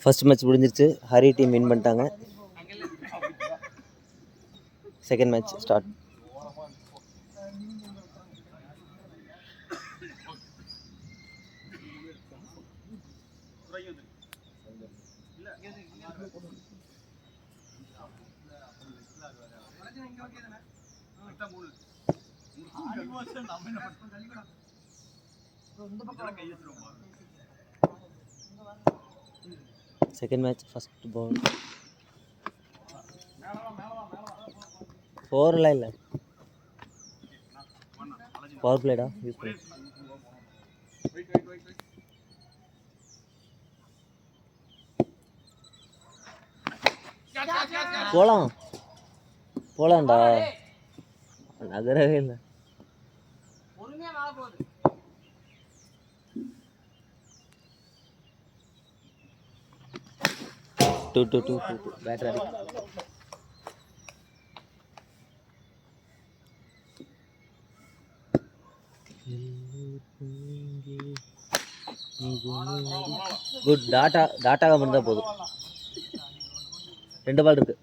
First match முடிஞ்சிருச்சு. Hari team win பண்ணிட்டாங்க. Second match start. Second match first ball 4 இல்லை, power பிளேடா யூஸ் பண்ணி போலாம்டா, நகரவே இல்லை. டூ பேட்டர் அடி. குட். டாட்டாக இருந்தால் போதும். 2 பால் இருக்கு.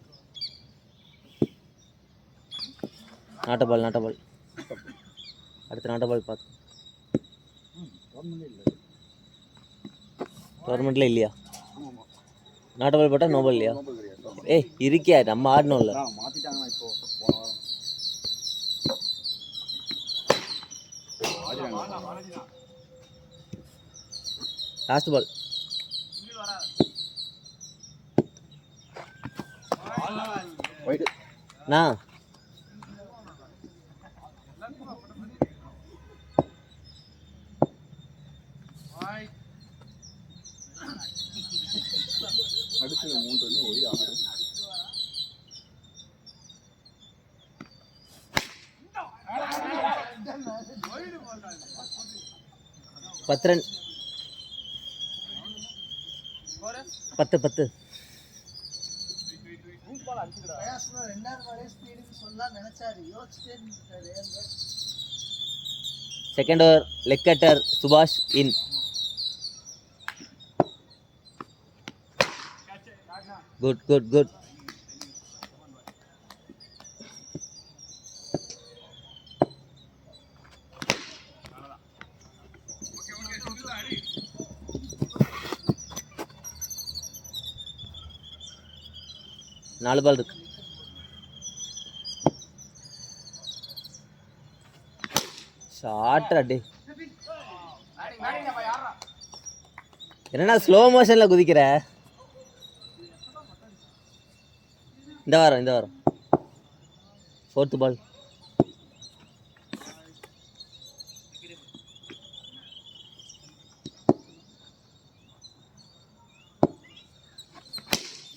நாட்ட பால் அடுத்த நாட்ட பால் பார்த்து. டோர்னமெண்ட்ல இல்லையா? நாட்ட பால் போட்டால் நோபல் இல்லையா? ஏய் இருக்கியா, நம்ம ஆடணும்ல. Last ball. நான் Pathiran 10. Second over leg cutter Subash in. Good. நாலு பால் இருக்கு. ஷார்ட் அடி. என்னன்னா ஸ்லோ மோஷன்ல குதிக்கிற? இந்த வாரம் 4th பால்.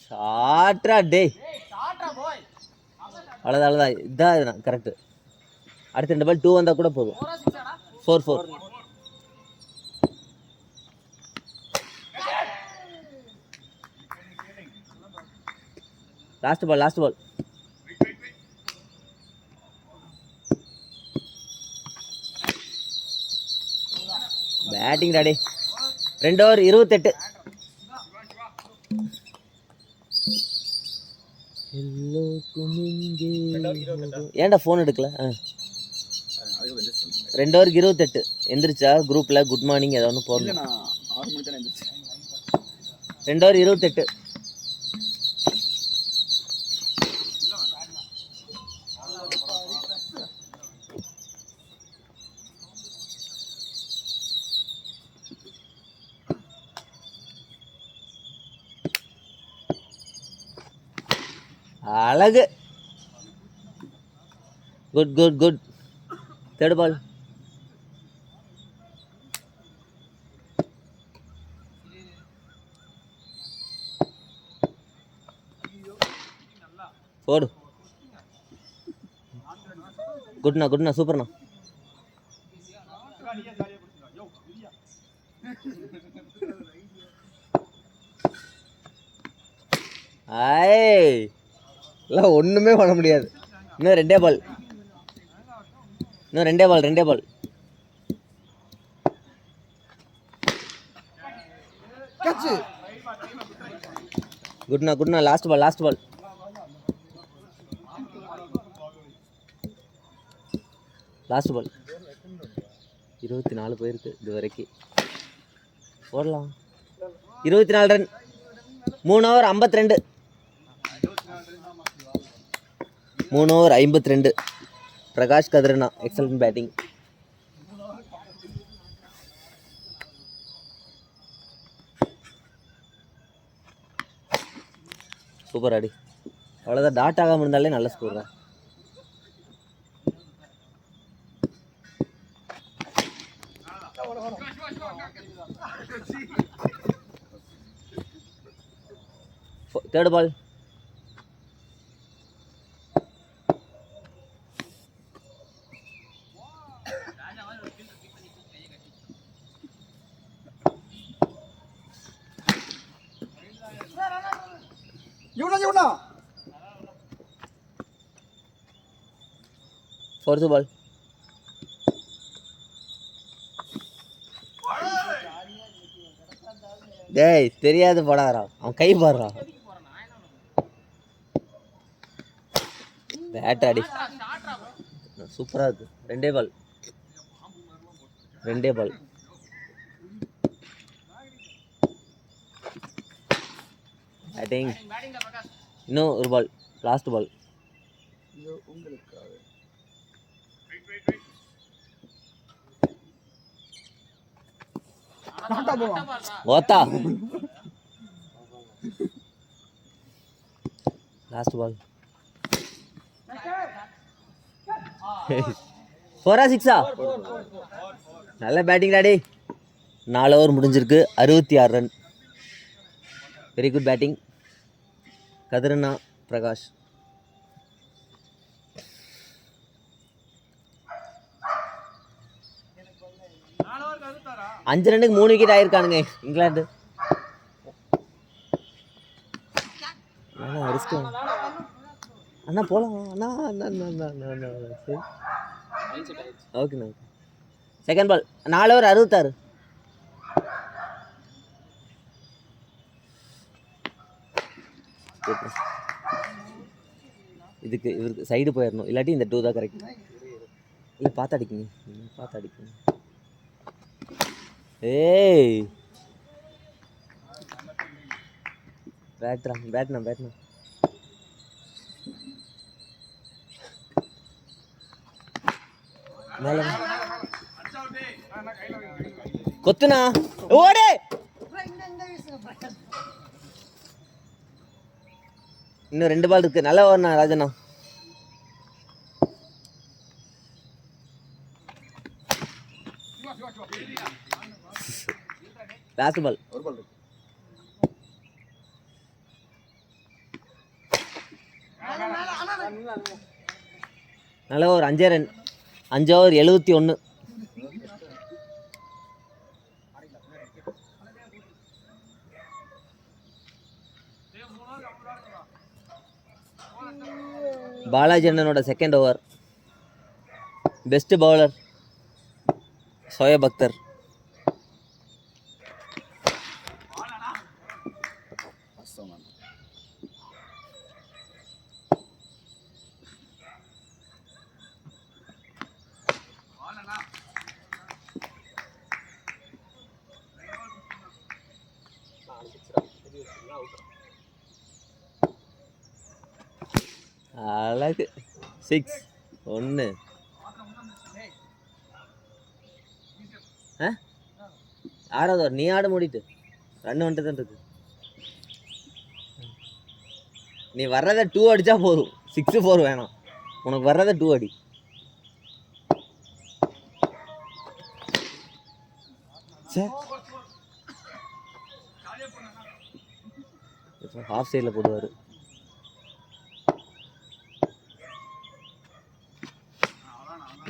ஷார்ட்ரா டே. அவ்வளோதான் இதான் கரெக்டு. அடுத்த 2 பால் 2 வந்தால் கூட போதும். 4. Last ball. Batting daddy. 2 over 28. ஏன்டா ஃபோன் எடுக்கல? 2 ஓவருக்கு 28. எந்திரிச்சா குரூப்ல குட் மார்னிங் ஏதாவது போடணும். 2 ஓவர் 28. அழகு. குட். Third ball. போடு. குட்னா சூப்பர்ண்ணா. எல்லாம் ஒன்றுமே பண்ண முடியாது. இன்னும் 2 பால். குட்னா லாஸ்ட் பால் லாஸ்ட் 24 போயிருக்கு இது வரைக்கும். போடலாம். 24 run 3 over 52. 3 over 52. Prakash Kathirana excellent batting. Super ஆடி. அவ்வளோதான், டாட் ஆகாமல் இருந்தாலே நல்ல ஸ்கோர் தான். Third ball. Fourth ball. டேய் தெரியாது போடாதா, அவன் கை பாடுறா. பேட்டாடி சூப்பராக இருக்கு. ரெண்டே பால் பேட்டிங். இன்னும் ஒரு பால், லாஸ்ட் பால். ஓத்தா last ball. 4 6? நல்ல பேட்டிங் டாடி. 4 ஓவர் முடிஞ்சிருக்கு, 66 run. Very good batting Kathirana Prakash. 5 ரன்னுக்கு 3 விக்கெட் ஆயிருக்கானுங்க இங்கிலாந்து. அண்ணா போலாம் அண்ணா. ஓகேண்ணா. Second ball. 4 ஓவர் 66. இவருக்கு சைடு போயிடணும், இல்லாட்டி இந்த 2 தான் கரெக்ட். இல்லை பார்த்து அடிக்குங்க. ஏய் பேட்னா கொத்துனா ஓடே. இன்னும் 2 பால் இருக்கு. நல்லா ஓடனா ராஜண்ணா. Last ball. நல்ல ஒரு 5 ரன். 5 ஓவர் 71. பாலாஜி அண்ணனோட second over. Best bowler Shoaib Akhtar. அழகு 6 1. ஆறாவது நீ ஆட மூடிட்டு ரன் வந்துட்டு தான் இருக்கு. நீ வர்றத 2 அடிச்சா போதும், 6 4 வேணாம். உனக்கு வர்றத 2 அடி. ஹாஃப் சைடில் போடுவார்.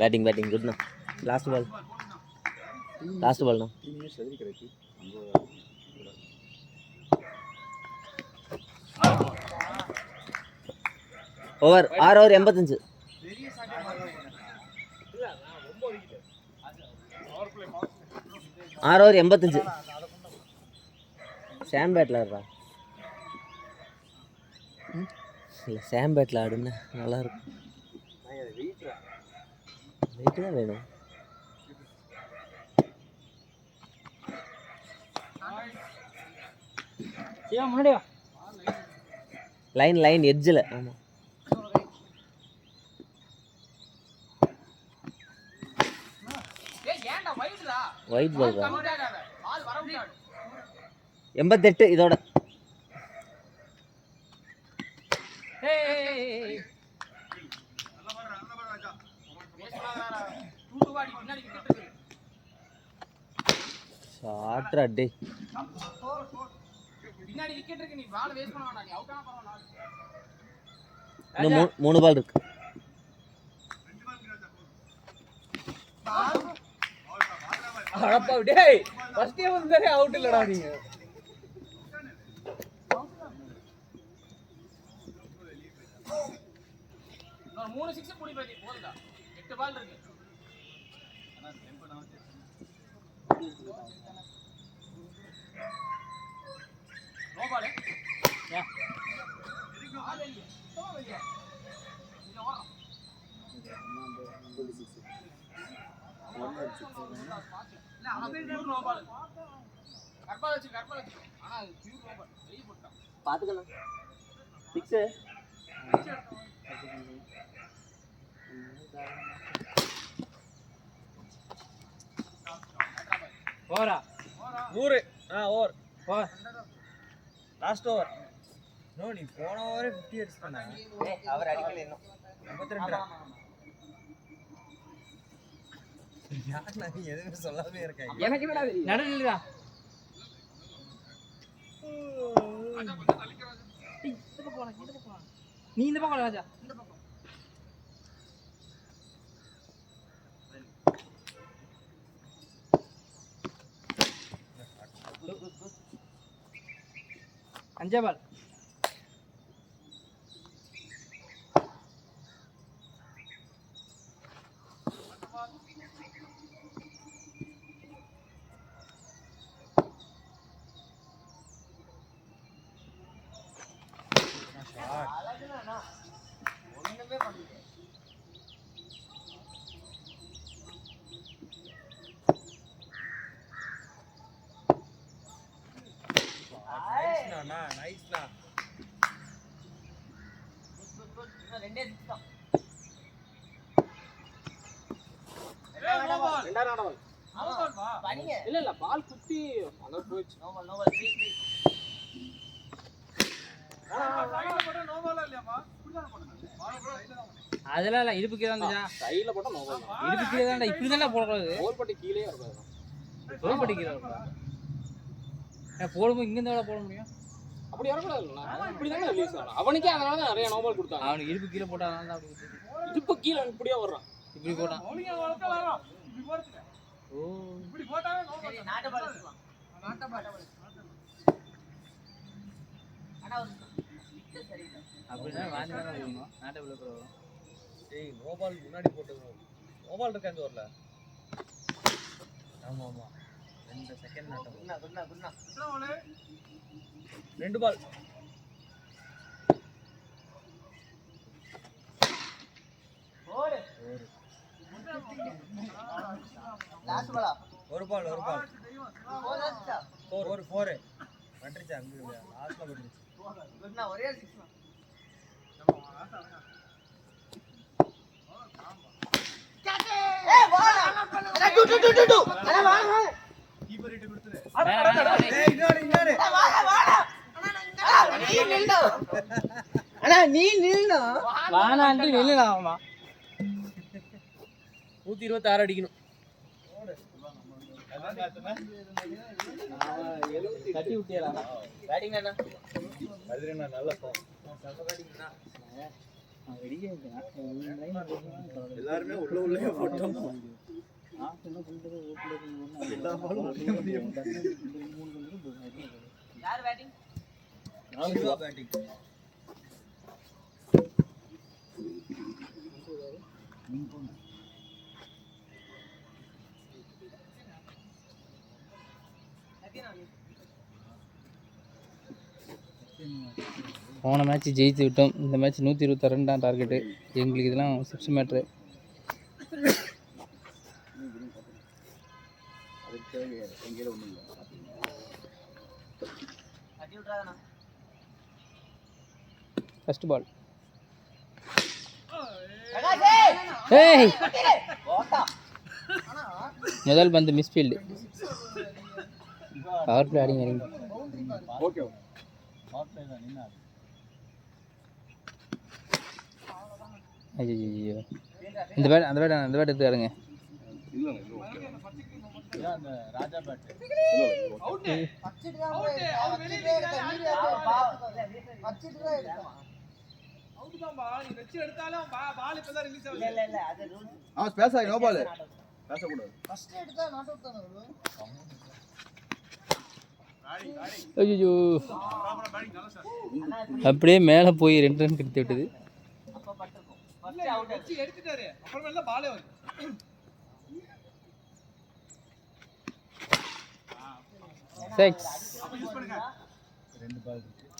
பேட்டிங் குட்ண்ணா. லாஸ்ட் பால்ண்ணா. Over 6 over 85. சாம் பேட்லர்ரா. இல்லை சேம் பேட்டில் ஆடுன்னு நல்லாயிருக்கும். வெயிட்டு தான் வேணும். லைன் எட்ஜில். ஆமாம், ஒயிட் பால் தான். 88 இதோட. ஷாட்ரா டே. இன்னும் 3 பால் இருக்கு. அவுட் இல்லடா நீங்க. மூணு 6 புடி பாதி போடுடா. 8 பால் இருக்கு. No ball. யா. ஆல் இல்ல. சோ இல்ல. இது ஓர. 26. இல்ல அவன் நோ பால். கர்பால் வச்சு. ஆனா பியூர் நோ பால். வெளிய போட்டான். பாத்துக்கலாம். 6. ஓரா 100. Over last over. நோ நீ போன ஓவரே 50 அடிச்சானே. அவர் அடிக்கல இன்னும். 52. யார் நான் எதுமே சொல்லாமே இருக்கேன். எனக்கு என்னடா தெரியும். நடந்துடா. இந்த பக்கம் போடா. நீ இந்த பக்கம் ராஜா. இந்த பக்கம். அஞ்சே பால். ஒண்ணுமே பண்ணல. நைஸ்னா. குட். ரெண்டே 6 தான். ரெண்டா பால். பாருங்க. இல்ல பால் குத்தி அங்க போயிச்சு. No ball 3. சைடுல போட்டா நோ பால் இல்லையாப்பா? இப்படி தான் போடுங்க. பால் சைடுல தான். அதெல்லாம் இல்ல, இடுப்பு கீழ வந்துடா. சைடுல போட்டா நோ பால். இடுப்பு கீழ தான்டா. இப்படி தான்டா போடுறது. கோல் பட்டி கீழே இருக்கும். கோல் பட்டி கீழ இருக்கும். போடும்போது இங்க இருந்தா போட முடியும். அப்படி வரக்கூடாதுல்ல. இப்படி தானே ரிலீஸ் ஆகும். அவனுக்கே அதனால தான் நிறைய நோ பால் கொடுத்தாங்க. அவனுக்கு இடுப்பு கீழ போட்டா அதனால தான் அப்படி கொடுத்தாங்க. இடுப்பு கீழ இப்படியே வர்றான். இப்படி போட்டான். பவுலிங் வளர்த்தா வரும். இப்படி போறதுக்கு. ஓ இப்படி போட்டாவே நோ பால். நாட்ட பால் எடுத்துக்கலாம். நாட்ட பால். ஆனா ஒரு விக்கெட் சரியில்லை. அப்படினா வாங்கி தான போடணும். நாட்ட பால் போறோம். டேய் நோ பால் முன்னாடி போட்டுங்க. நோ பால் இருக்க அங்க வரல. ஆமா 2 செகண்ட் நாட்ட. குட்னா. எத்தனை பால்? 2 பால். ஓடு. லாஸ்ட் பாலா? ஒரு பால். 4 மட்ரிச்சா அங்க லாஸ்ட்ல போட்டுச்சு. குட்னா ஒரே 6 தான். ஏய் பால். டு. அட வாங்க. கீப்பர் இட்டு கொடுத்துரு. ஏய் இன்னாரு. வாடா. அண்ணா நீ நில்லுடா. வானாண்டி நில்லுடா. ஆமா 126 அடிக்கணும். கட்டி விட்டியடா. பேட்டிங் அண்ணா. அதுனா நல்ல ஃபார்ம். சப்ப பேட்டிங்னா. எல்லாரும் உள்ளே போட்டோம். எல்லா பாலும் யார் பேட்டிங்? சிவா பேட்டிங். போன மேட்ச் ஜெயித்து விட்டோம். இந்த மேட்ச் 126 ரன் தான் டார்கெட்டு. எங்களுக்கு இதெல்லாம் 6 மேட்ரு. First ball. ஏய் முதல் பந்து மிஸ்ஃபீல்டு. பவர் பிளே ஆடிங்க இறங்கி. ஓகே ஐயோ இந்த பேட் அந்த பேட் எடுத்துக்காருங்க. ராஜா பேட் ஐயோ அப்படியே மேலே போய் 2 ரன் கிடைத்து விட்டது.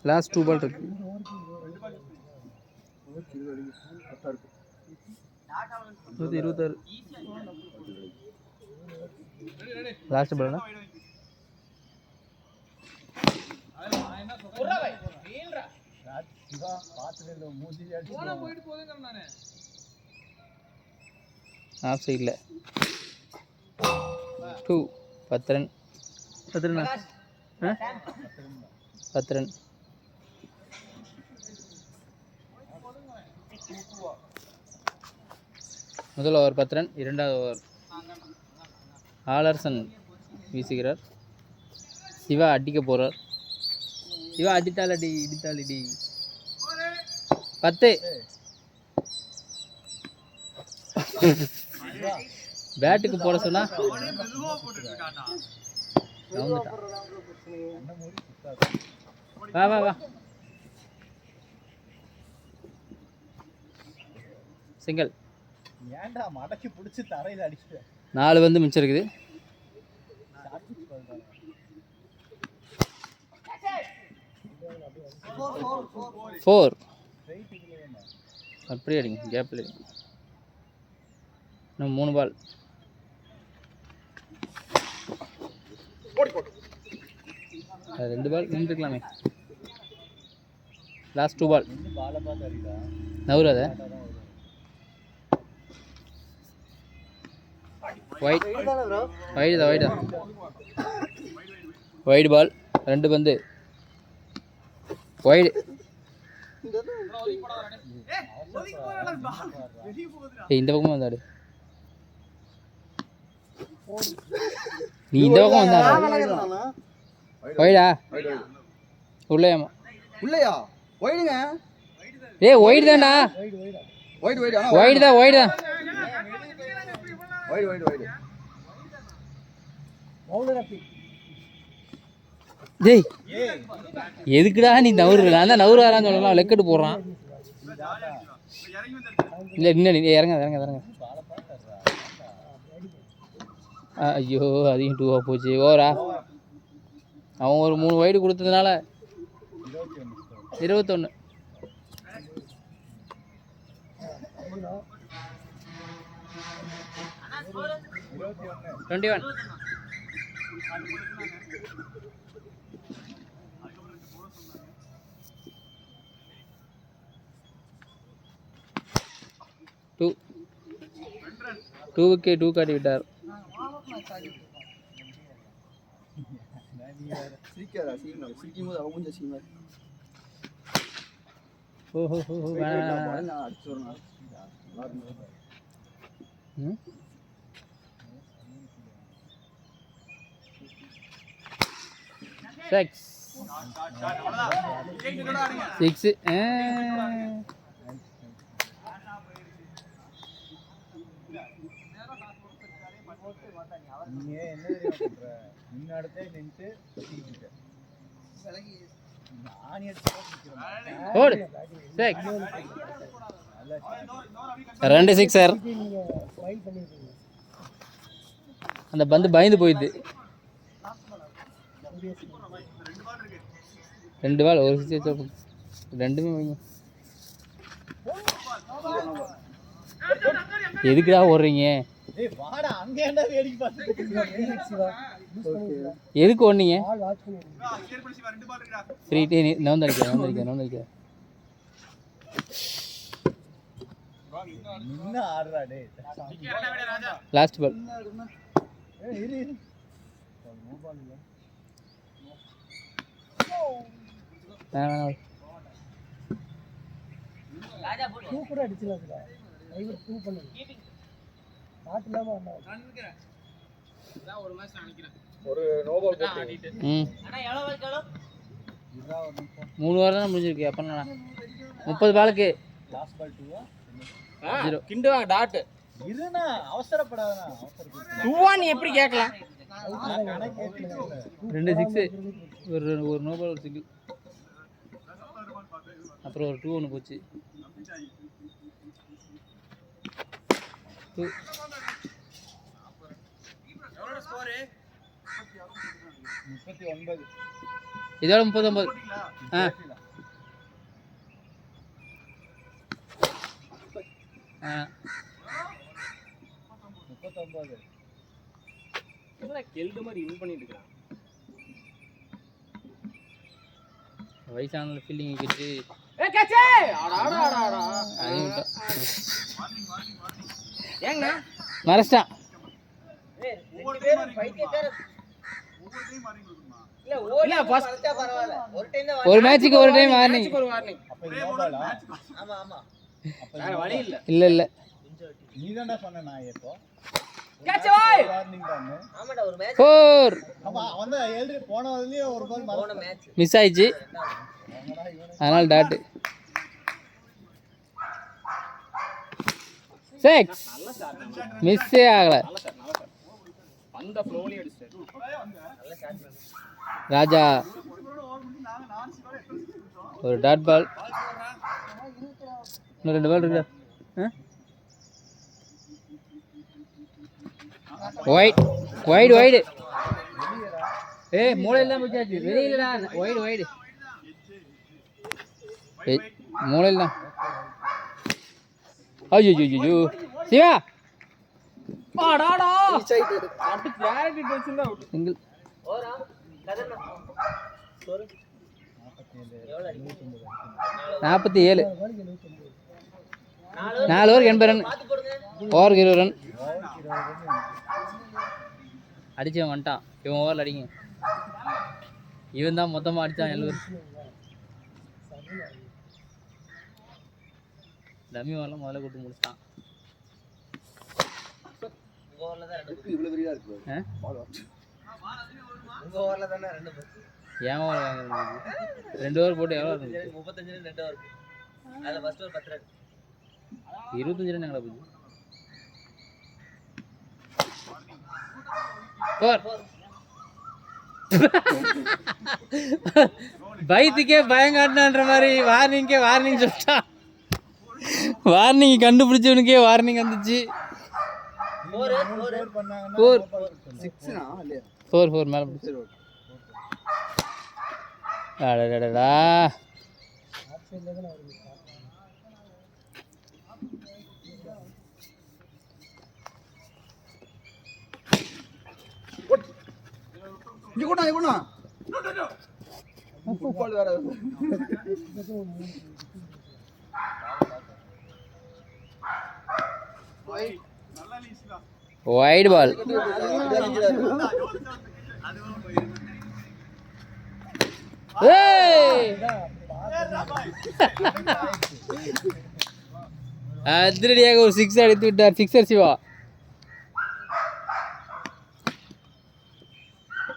லாஸ்ட் 2 பால் இருக்கு. லாஸ்ட் பால் ஆஃப் சைடில் 2 10 ரன் 10 ரன். முதல் ஓவர் 10 ரன். இரண்டாவது ஓவர் ஆலர்சன் வீசுகிறார். சிவா அடிக்க போகிறார். சிவா அடித்தால் அடி 10. பேட்டுக்கு போட சொன்னா வா சிங்கிள். ஏன்டா மடக்கி பிடிச்சி தரையில் அடிச்சு 4 வந்து மிச்சம் இருக்குது. ஃபோர் அப்படி அடிங்க கேப்பில். இன்னும் 3 பால். அது 2 பால் நின்றுக்கலாமே. லாஸ்ட் 2 பால். நவுறாத வைடு பால். 2 பந்து வைடு. இந்த பக்கமும் வந்தாடு. நீ இந்த பக்கம் வந்தா வைடா உள்ளேயாமா உள்ளையா வைடுங்க. வைடு தான்டா. வைடு தான் வைடு டேய் எதுக்குடா நீ நவுறு? நான் தான் நவுறு வரான்னு சொல்லலாம். லெக்கெட்டு போடுறான். இல்லை இன்னும் இறங்க. ஐயோ அதையும் 2 போச்சு. ஓவரா அவன் ஒரு 3 வைடு கொடுத்ததுனால 21. டூவுக்கே 2 காட்டி விட்டார். சிக்ஸ். முன்னாடி நின்று 2 சிக்ஸர். அந்த பந்து பயந்து போயிடுது. 2 பால் ஒரு 6 வச்சா ரெண்டுமே வைங்க. எதுக்குடா ஓடுறீங்க? ஏய் வாடா அங்க ஏன்டா வேடிக்கை பார்த்துட்டு எதுக்கு ஓடுனீங்க? ஃப்ரீ டே நான் அடிக்கிறேன். என்ன ஆடுறா டேய். Last ball. ஏய் இரு. நோ பால் இல்ல. ராஜா போடு. சூப்பரா அடிச்சலாம்டா. ஐவர் 2 பண்ணு. பாட் இல்லாம வந்தா. இதான் ஒரு மேட்ச் நினைக்கிறேன். ஒரு நோ பால் போட்டு. அண்ணா எவ்வளவு பால் கேளோ? இதா ஒரு நிமிஷம். 3 ஓவர் தான் முடிஞ்சிருக்கு. அப்பறனா 30 பாலுக்கு லாஸ்ட் பால் 2 0 கிண்டுவா டாட். இருனா அவசரப்படாதடா. 2 நீ எப்படி கேட்கலாம்? 2 6 ஒரு நோ பால் ஒரு சிங்கிள். அப்புறம் ஒரு 2 ஒன்று போச்சு. 2 எவ்வளவு ஸ்கோர்? 39. இதோட 39. ஆ 39. என்ன கெல்டு மாதிரி இன் பண்ணிட்டு இருக்கான். வயசான ஃபீல்டிங் விக்கெட்டு. ஏய் கேட்சே ஆடா அதையும் விட்டா. ஏங்கண்ணா மறச்சிட்டான். ஏய் ரெண்டு பேரும் பைத்தியக்கார ஒவ்வொரு டைம் மாறி கொடுக்குமா? இல்ல ஃபர்ஸ்ட் அடிச்சா பரவாயில்லை. ஒரு டைம் தான் ஒரு மேட்ச்சுக்கு ஒரு டைம் வார்னிங். மேட்ச்க்கு ஒரு வார்னிங். அப்ப இது நோ பாலா? ஆமா ஆமா. வேற வழி இல்ல. இல்ல நீதான்டா சொன்ன நான் இப்போ. கேட்ச் பாய். வார்னிங் தான். ஆமாடா ஒரு மேட்ச் 4 ஆமா அவன் தான் எழுதி போனதுலயே ஒரு பால் போன மேட்ச். மிஸ் ஆயிடுச்சு. அதனால டாட் 6 மிஸ்ஸே ஆகல. நல்ல ஷாட். அந்த ஃப்ளோலி அடிச்சாரு. நல்ல ஷாட். ராஜா ஒரு டாட் பால். இன்னும் 2 பால் இருக்கு. வைடு ஏய் மூளை இல்லாம போச்சாச்சு. வெளியிலடா வைடு ஏய் மூளை இல்ல. ஐயோ சிவா ஆடாடா அடி டைரக்ட் டச்சில் அவுட். சிங்கிள். ஓரா கதர்னா சோறு எவ்வளவு அடி? 47 4 ஓவர் 80 ரன். பாத்து போடுங்க. ஓவருக்கு 20 ரன் அடிச்சவன் வந்துட்டான். இவன் ஓவரில் அடிங்க. இவன் தான் மொத்தமாக அடித்தான் 70. டம்மி ஓவரில் முதல்ல கூட்டு முடிச்சிட்டான். உங்க ஓவர்ல தான் ரெண்டு இவ்வளவு பெரியா இருக்கு. உங்க ஓவர்ல தானே ரெண்டு பஸ். ஏன் ஓவர் வாங்குறது? 2 ஓவர் போட்டு எவ்வளோ இருந்துச்சு? 35 ரன் 2 ஓவர். அதுல ஃபர்ஸ்ட் ஓவர் 10 ரன். 25 ரன் எங்களை போச்சு. 4 பைத்துக்கே பயங்காட்டினான்ற மாதிரி வார்னிங் சொல்லிட்டான். வார்னிங் கண்டுபிடிச்சவனுக்கே வார்னிங் வந்துச்சு. 4 பண்ணாங்கன்னா 4 6னா இல்லையா? 4 மேல பிடிச்சி. அடடடடா இங்கோடா ஃபுட்பால் வேற வைட் பால். அதிரடியாக ஒரு 6 அடித்து விட்டார். சிக்ஸர் சிவா.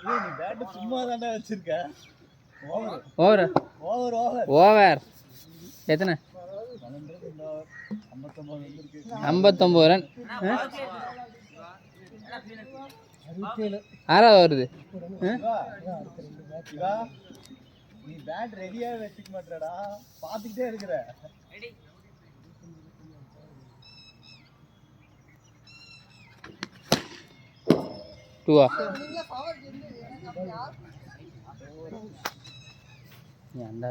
நீ பேட் சும்மா தானே வச்சிருக்க. ஓவர் எத்தனை? 59 ரன். 6 வருது. நீ பேட் ரெடியா வச்சுக்க மாட்டடா, பாத்துக்கிட்டே இருக்கற. ரெடி 2 நீங்க பவர் நல்ல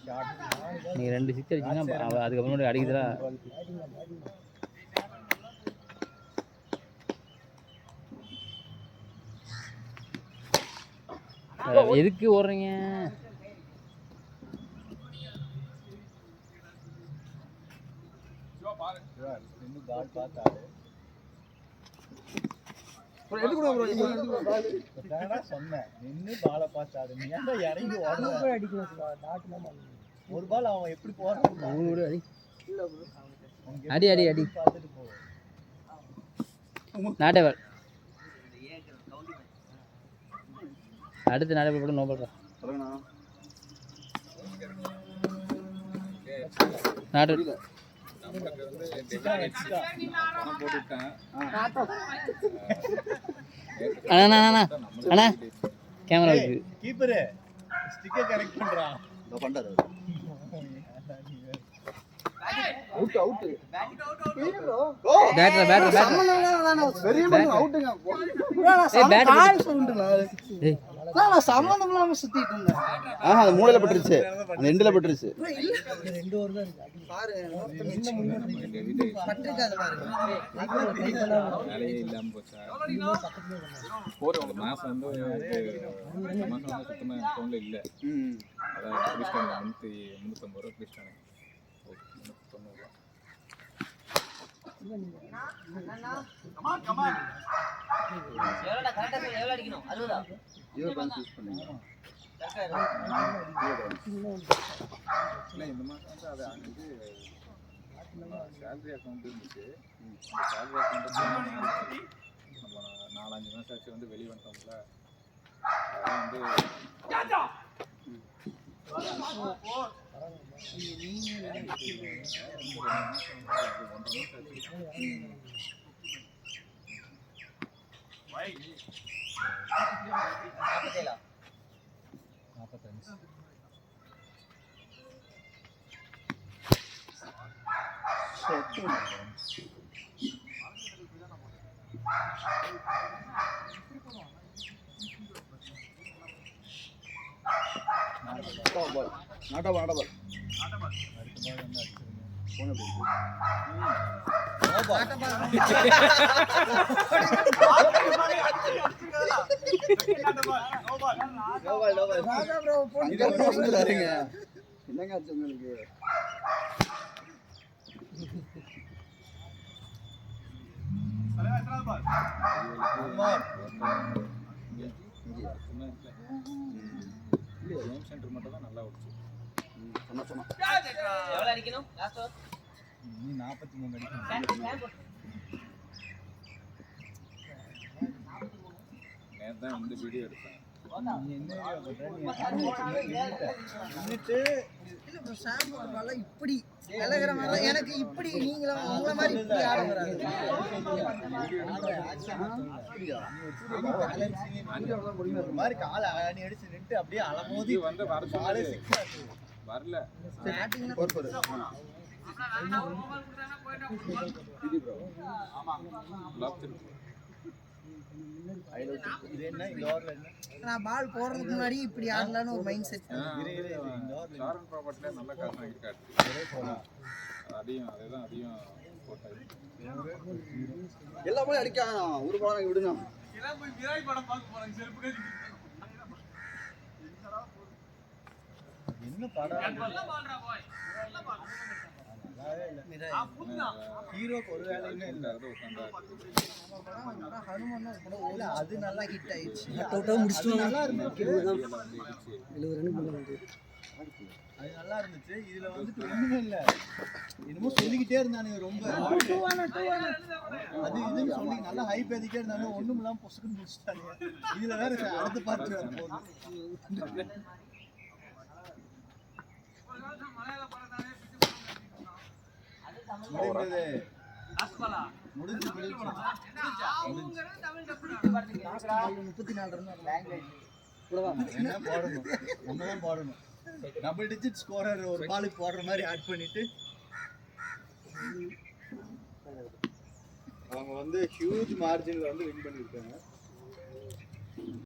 ஷாட். நீ 2 சிக்ஸ் அடிச்சீங்கன்னா அதுக்கப்புறம் அடிக்குதுடா. எதுக்கு ஓடுறீங்க? இன்னும் பால் பார்த்தாரு. சொன்னேன் நின்று பாலை பார்த்தாரு. நீ ஏன்டா இறங்கி ஓடுற? ஒரு பால் அவன் எப்படி போறான்? அடி அடி அடி நாட்டேவல். அடுத்து நாட்டேவல் போட்டு நோ பால் நாட்டு அண்ணா அண்ணா அண்ணா கேமரா இருக்கு. கீப்பரு ஸ்டிக்கர் கரெக்ட் பண்றான். இதோ பண்றாரு. Out out. Batter batter batter பெரிய பந்து அவுட்ங்க. ஏய் பேட்டர் கால் சொல்லுடா. ஏய் நான் சம்பந்தம் இல்லாம சுத்திட்டு இருந்தேன். அது மூளையில பட்டுருச்சு, அந்த எண்டுல பட்டுருச்சு. ரெண்டு ஓவர் தான் இருக்கு. பாரு என்ன முன்னாடி பட்டிருக்காது பாரு. வேலையே இல்லாம போச்சா. போற ஒரு மாசம் வந்து சுத்தமா அக்கௌண்ட்ல இல்ல. அதான் கிறிஸ்டான 350 ரூபாய் கிறிஸ்டானே. 390 ரூபாய். கமான் எவ்வளோடா கரெக்டா சொல்ல. எவ்வளோ அடிக்கணும்? 60. ஜீரோ பேலன்ஸ் யூஸ் பண்ணுங்க. இல்லை இந்த மாதம் வந்து அது வந்து சேலரி அக்கௌண்ட் இருந்துச்சு. சேலரி அக்கௌண்ட் நம்ம 4-5 மாதம் ஆச்சு வந்து வெளியே வந்துட்டோம்ல. அதான் வந்து நாட்டபால் என்னங்க ஆச்சு உங்களுக்கு? கேம் சென்டர் மட்டும் தான் நல்லா ஓடுச்சு. எவ்வளோ அடிக்கணும்? லாஸ்ட் ஓவர் நீ 43 அடிக்கணும். நேற்று தான் வந்து வீடியோ எடுத்தேன். நீ என்ன பண்ற? நீ நின்னுட்டு இல்ல ப்ரோ சாம் வரல இப்படி விலகற மாதிரி எனக்கு இப்படி நீங்கள உங்கள மாதிரி இப்படி ஆட வராது. ஒரு மாதிரி கால ஆடி அடிச்சு நின்னு அப்படியே அலமோதி வந்து வரல ஸ்டார்டிங்ல இது என்ன இந்த ஓவர்ல என்ன நான் பால் போறதுக்கு முன்னாடி இப்படி ஆடலாம்னு ஒரு மைண்ட் செட். சாரன் ப்ராப்பர்ட்டில நல்ல காசு வாங்கிருக்காரு. அதையும் போட்டாரு. எல்லா போய் அடிக்க ஒரு பால் விடுங்க. என்ன படம் ஹீரோக்கு ஒரு வேலையுமே இல்ல. அது நல்லா ஹிட் ஆயிடுச்சு. நல்லா இருந்துச்சு. அது நல்லா இருந்துச்சு. இதுல வந்துட்டு ஒண்ணுமே இல்ல. என்னமோ சொல்லிக்கிட்டே இருந்தானுங்க ரொம்ப. அது இதுன்னு சொல்லி நல்லா ஹைப் ஏத்திட்டே இருந்தாங்க. ஒண்ணும் இல்லாம பொசுக்குன்னு முடிச்சிட்டாங்க. இதுல வேற அடுத்த பார்ட் வர போகுது. முடிஞ்சு 34 போடணும். நம்ம தான் போடணும். டபுள் டிஜிட் ஸ்கோரர் ஒரு பாலுக்கு போடுற மாதிரி ஆட் பண்ணிட்டு அவங்க வந்து ஹியூஜ் மார்ஜின்ல வந்து வின் பண்ணிருக்காங்க.